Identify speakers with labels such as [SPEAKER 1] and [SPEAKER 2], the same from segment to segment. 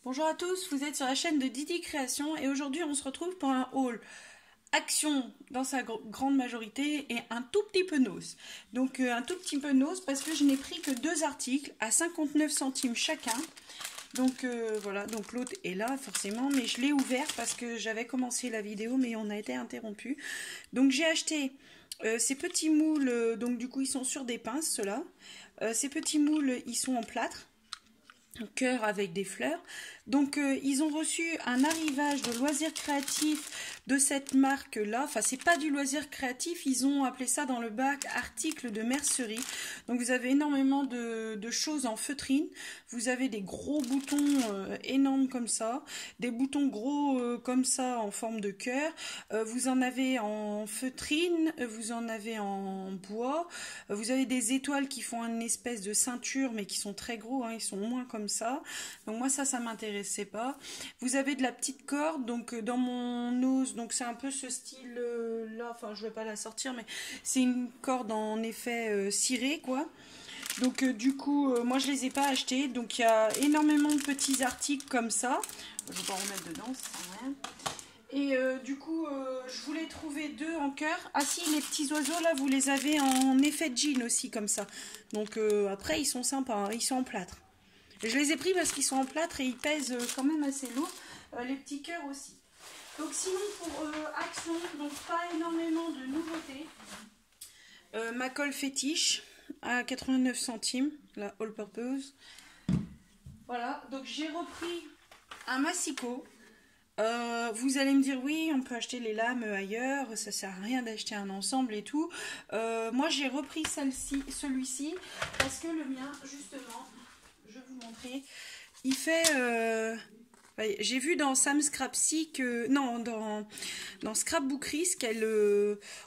[SPEAKER 1] Bonjour à tous, vous êtes sur la chaîne de Didi Création et aujourd'hui on se retrouve pour un haul action dans sa grande majorité et un tout petit peu nose. Donc un tout petit peu nose parce que je n'ai pris que deux articles à 59 centimes chacun. Donc voilà, donc l'autre est là forcément, mais je l'ai ouvert parce que j'avais commencé la vidéo mais on a été interrompu. Donc j'ai acheté ces petits moules, donc du coup ils sont sur des pinces ceux-là. Ces petits moules ils sont en plâtre. Cœur avec des fleurs. Donc ils ont reçu un arrivage de loisirs créatifs de cette marque là, enfin c'est pas du loisir créatif, ils ont appelé ça dans le bac article de mercerie. Donc vous avez énormément de choses en feutrine, vous avez des gros boutons énormes comme ça, des boutons gros comme ça en forme de cœur, vous en avez en feutrine, vous en avez en bois, vous avez des étoiles qui font une espèce de ceinture mais qui sont très gros, hein, ils sont moins comme ça. Donc moi ça m'intéressait pas. Vous avez de la petite corde, donc dans mon os, donc c'est un peu ce style là, enfin je vais pas la sortir, mais c'est une corde en effet cirée quoi. Donc du coup moi je les ai pas achetés, donc il y a énormément de petits articles comme ça. Je vais pas en remettre dedans, ça sert à rien. Et du coup, je voulais trouver deux en cœur. Ah si, les petits oiseaux là, vous les avez en effet jean aussi comme ça. Donc après, ils sont sympas, hein, ils sont en plâtre. Je les ai pris parce qu'ils sont en plâtre et ils pèsent quand même assez lourd. Les petits cœurs aussi. Donc sinon pour Action, donc pas énormément de nouveautés. Ma colle fétiche à 89 centimes, la all purpose. Voilà, donc j'ai repris un massicot. Vous allez me dire oui, on peut acheter les lames ailleurs, ça sert à rien d'acheter un ensemble et tout. Moi j'ai repris celui-ci parce que le mien justement, je vais vous montrer, il fait j'ai vu dans Sam Scrapsy que non, dans Scrapbookeries qu'elle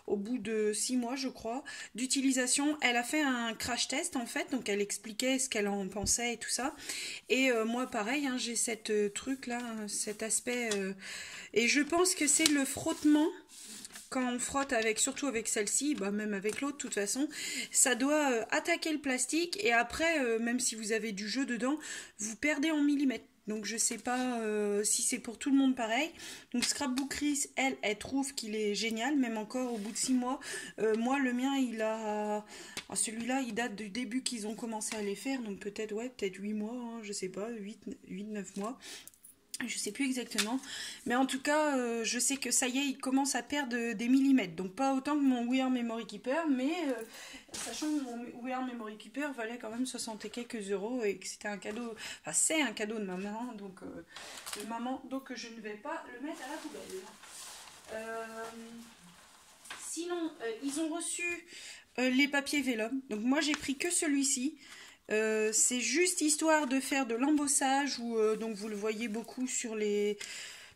[SPEAKER 1] au bout de 6 mois je crois d'utilisation, elle a fait un crash test en fait, donc elle expliquait ce qu'elle en pensait et tout ça. Et moi pareil, hein, j'ai cette truc là, cet aspect et je pense que c'est le frottement. Quand on frotte avec, surtout avec celle-ci, bah même avec l'autre de toute façon, ça doit attaquer le plastique et après, même si vous avez du jeu dedans, vous perdez en millimètres. Donc je sais pas si c'est pour tout le monde pareil. Donc Scrapbookeries, elle trouve qu'il est génial, même encore au bout de 6 mois. Moi le mien il a... celui-là il date du début qu'ils ont commencé à les faire, donc peut-être ouais, peut-être 8 mois, hein, je sais pas, 8-9 mois. Je sais plus exactement, mais en tout cas, je sais que ça y est, il commence à perdre des millimètres. Donc pas autant que mon We Are Memory Keeper, mais sachant que mon We Are Memory Keeper valait quand même 60 et quelques euros et que c'était un cadeau, enfin c'est un cadeau de maman, donc je ne vais pas le mettre à la poubelle. Sinon, ils ont reçu les papiers Vélum. Donc moi j'ai pris que celui-ci. C'est juste histoire de faire de l'embossage ou donc vous le voyez beaucoup sur les,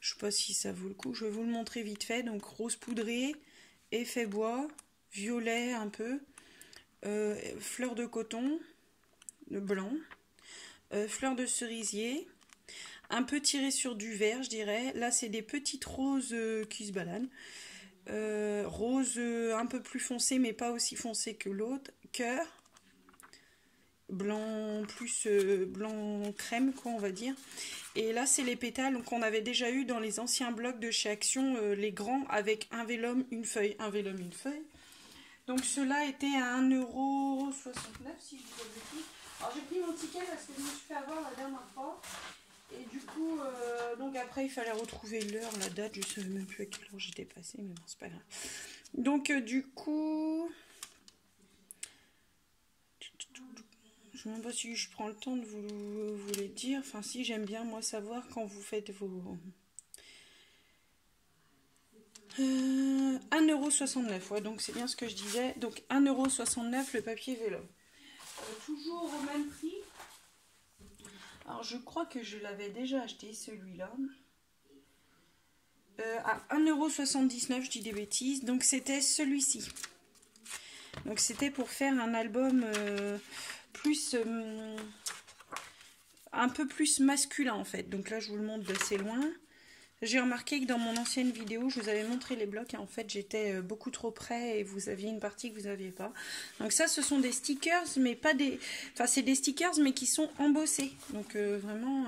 [SPEAKER 1] je sais pas si ça vaut le coup, je vais vous le montrer vite fait. Donc rose poudré, effet bois, violet un peu, fleur de coton, le blanc, fleur de cerisier, un peu tiré sur du vert je dirais. Là c'est des petites roses qui se baladent, rose un peu plus foncé mais pas aussi foncé que l'autre, cœur, blanc plus blanc crème quoi on va dire. Et là c'est les pétales qu'on avait déjà eu dans les anciens blocs de chez Action, les grands avec un vélum une feuille, un vélum une feuille. Donc ceux-là étaient à 1,69 € si je dis pas de bêtises. Alors j'ai pris mon ticket parce que je me suis fait avoir la dernière fois et du coup donc après il fallait retrouver l'heure, la date, je sais même plus à quelle heure j'étais passée, mais bon c'est pas grave. Donc du coup je ne sais même pas si je prends le temps de vous les dire. Enfin, si, j'aime bien, moi, savoir quand vous faites vos... 1,69 €, ouais, donc c'est bien ce que je disais. Donc 1,69 € le papier Vélum. Toujours au même prix. Alors, je crois que je l'avais déjà acheté, celui-là. À 1,79 €, je dis des bêtises. Donc, c'était celui-ci. Donc, c'était pour faire un album... plus un peu plus masculin en fait. Donc là je vous le montre d'assez loin. J'ai remarqué que dans mon ancienne vidéo je vous avais montré les blocs et en fait j'étais beaucoup trop près et vous aviez une partie que vous n'aviez pas. Donc ça ce sont des stickers mais pas des... Enfin c'est des stickers mais qui sont embossés. Donc vraiment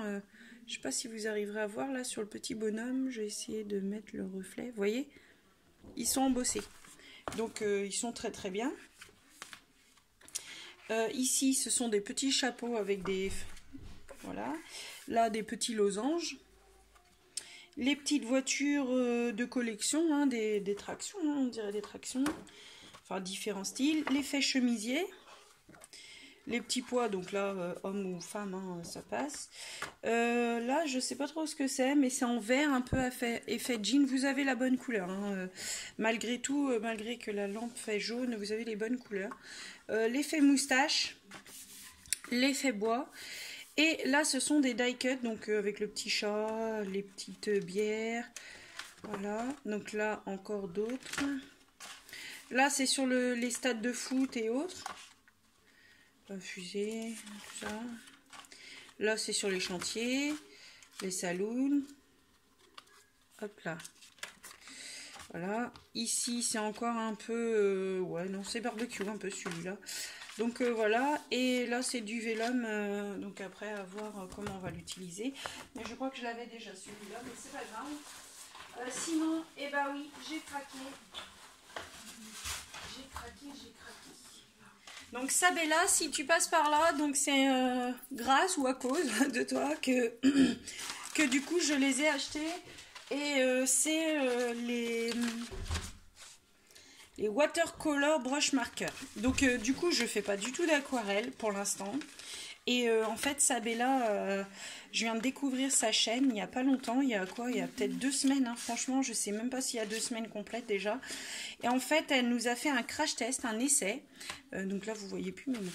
[SPEAKER 1] Je sais pas si vous arriverez à voir là sur le petit bonhomme. Je vais essayer de mettre le reflet. Vous voyez? Ils sont embossés. Donc ils sont très très bien. Ici, ce sont des petits chapeaux avec des... Voilà. Là, des petits losanges. Les petites voitures de collection, hein, des tractions, hein, on dirait des tractions. Enfin, différents styles. L'effet chemisier. Les petits pois, donc là, homme ou femme, hein, ça passe. Là, je sais pas trop ce que c'est, mais c'est en vert, un peu effet jean. Vous avez la bonne couleur. Hein. Malgré tout, malgré que la lampe fait jaune, vous avez les bonnes couleurs. L'effet moustache. L'effet bois. Et là, ce sont des die cut, donc avec le petit chat, les petites bières. Voilà. Donc là, encore d'autres. Là, c'est sur les stades de foot et autres. Fusée, tout ça. Là, c'est sur les chantiers, les saloons. Hop là. Voilà. Ici, c'est encore un peu... ouais, non, c'est barbecue un peu celui-là. Donc voilà. Et là, c'est du vélum. Donc après, à voir comment on va l'utiliser. Mais je crois que je l'avais déjà celui-là, mais c'est pas grave. Sinon, eh ben oui, j'ai craqué. J'ai craqué. Donc Sabella, si tu passes par là, donc c'est grâce ou à cause de toi que du coup je les ai achetés. Et c'est les watercolor brush marker. Donc du coup je fais pas du tout d'aquarelle pour l'instant. Et en fait Sabella, je viens de découvrir sa chaîne il n'y a pas longtemps, il y a quoi? Il y a peut-être 2 semaines, hein. Franchement je sais même pas s'il y a 2 semaines complètes déjà. Et en fait elle nous a fait un crash test, un essai, donc là vous voyez plus mais bon.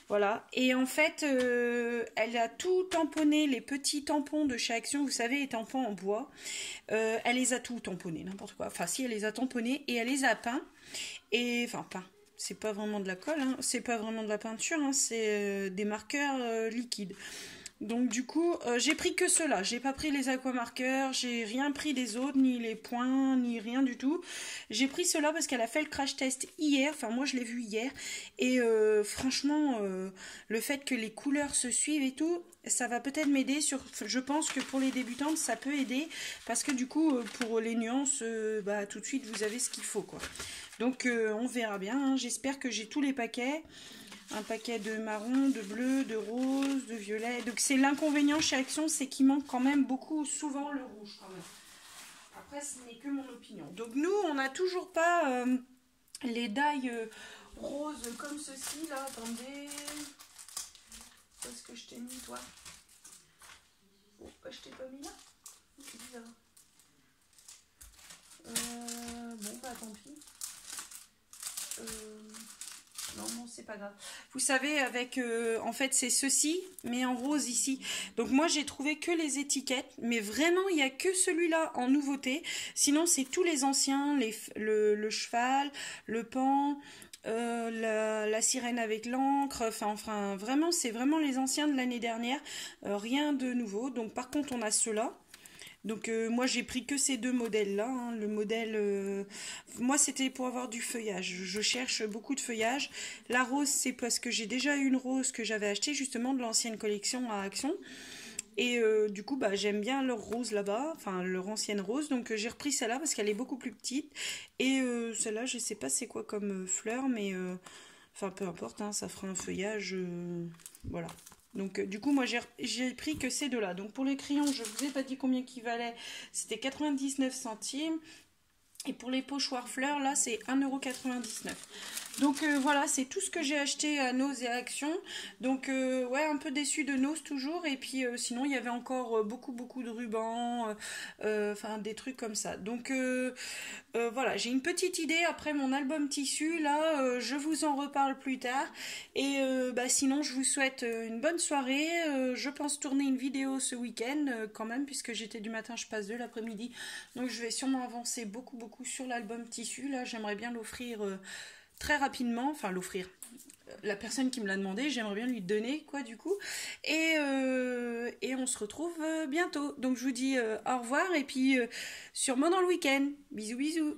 [SPEAKER 1] Voilà, et en fait elle a tout tamponné, les petits tampons de chez Action, vous savez les tampons en bois, elle les a tout tamponnés, n'importe quoi, enfin si elle les a tamponnés et elle les a peints, et enfin peints. C'est pas vraiment de la colle, hein. C'est pas vraiment de la peinture, hein. C'est des marqueurs liquides. Donc du coup, j'ai pris que ceux-là. J'ai pas pris les aquamarqueurs, j'ai rien pris des autres, ni les points, ni rien du tout. J'ai pris ceux-là parce qu'elle a fait le crash test hier. Enfin, moi, je l'ai vu hier. Et franchement, le fait que les couleurs se suivent et tout, ça va peut-être m'aider sur... Je pense que pour les débutantes, ça peut aider. Parce que du coup, pour les nuances, bah, tout de suite, vous avez ce qu'il faut, quoi. Donc, on verra bien. Hein. J'espère que j'ai tous les paquets. Un paquet de marron, de bleu, de rose, de violet. Donc c'est l'inconvénient chez Action, c'est qu'il manque quand même beaucoup, souvent le rouge quand même. Après, ce n'est que mon opinion. Donc nous, on n'a toujours pas les die roses comme ceci là. Attendez. Où est-ce que je t'ai mis toi? Oh, je t'ai pas mis là? C'est bizarre. Bon, bah tant pis. Non, c'est pas grave. Vous savez, avec, en fait, c'est ceci, mais en rose ici. Donc moi, j'ai trouvé que les étiquettes, mais vraiment, il n'y a que celui-là en nouveauté. Sinon, c'est tous les anciens, le cheval, le pan, la sirène avec l'encre. Enfin, vraiment, c'est vraiment les anciens de l'année dernière. Rien de nouveau. Donc par contre, on a ceux-là. Donc moi j'ai pris que ces 2 modèles là, hein. Le modèle, moi c'était pour avoir du feuillage, je cherche beaucoup de feuillage. La rose c'est parce que j'ai déjà eu une rose que j'avais achetée justement de l'ancienne collection à Action. Et du coup bah, j'aime bien leur rose là-bas, enfin leur ancienne rose, donc j'ai repris celle-là parce qu'elle est beaucoup plus petite. Et celle-là je sais pas c'est quoi comme fleur, mais enfin peu importe, hein, ça fera un feuillage, voilà. Donc du coup moi j'ai pris que ces 2-là. Donc pour les crayons, je vous ai pas dit combien qu'ils valaient, c'était 99 centimes. Et pour les pochoirs fleurs, là c'est 1,99 €. Donc voilà, c'est tout ce que j'ai acheté à Nose et à Action. Donc ouais, un peu déçu de Nose toujours. Et puis sinon il y avait encore beaucoup de rubans, enfin des trucs comme ça. Donc voilà, j'ai une petite idée après mon album tissu. Là, je vous en reparle plus tard. Et bah, sinon, je vous souhaite une bonne soirée. Je pense tourner une vidéo ce week-end quand même, puisque j'étais du matin, je passe de l'après-midi. Donc je vais sûrement avancer beaucoup sur l'album tissu. Là, j'aimerais bien l'offrir très rapidement. Enfin, l'offrir. La personne qui me l'a demandé, j'aimerais bien lui donner, quoi, du coup. Et on se retrouve bientôt. Donc je vous dis au revoir et puis sûrement dans le week-end. Bisous.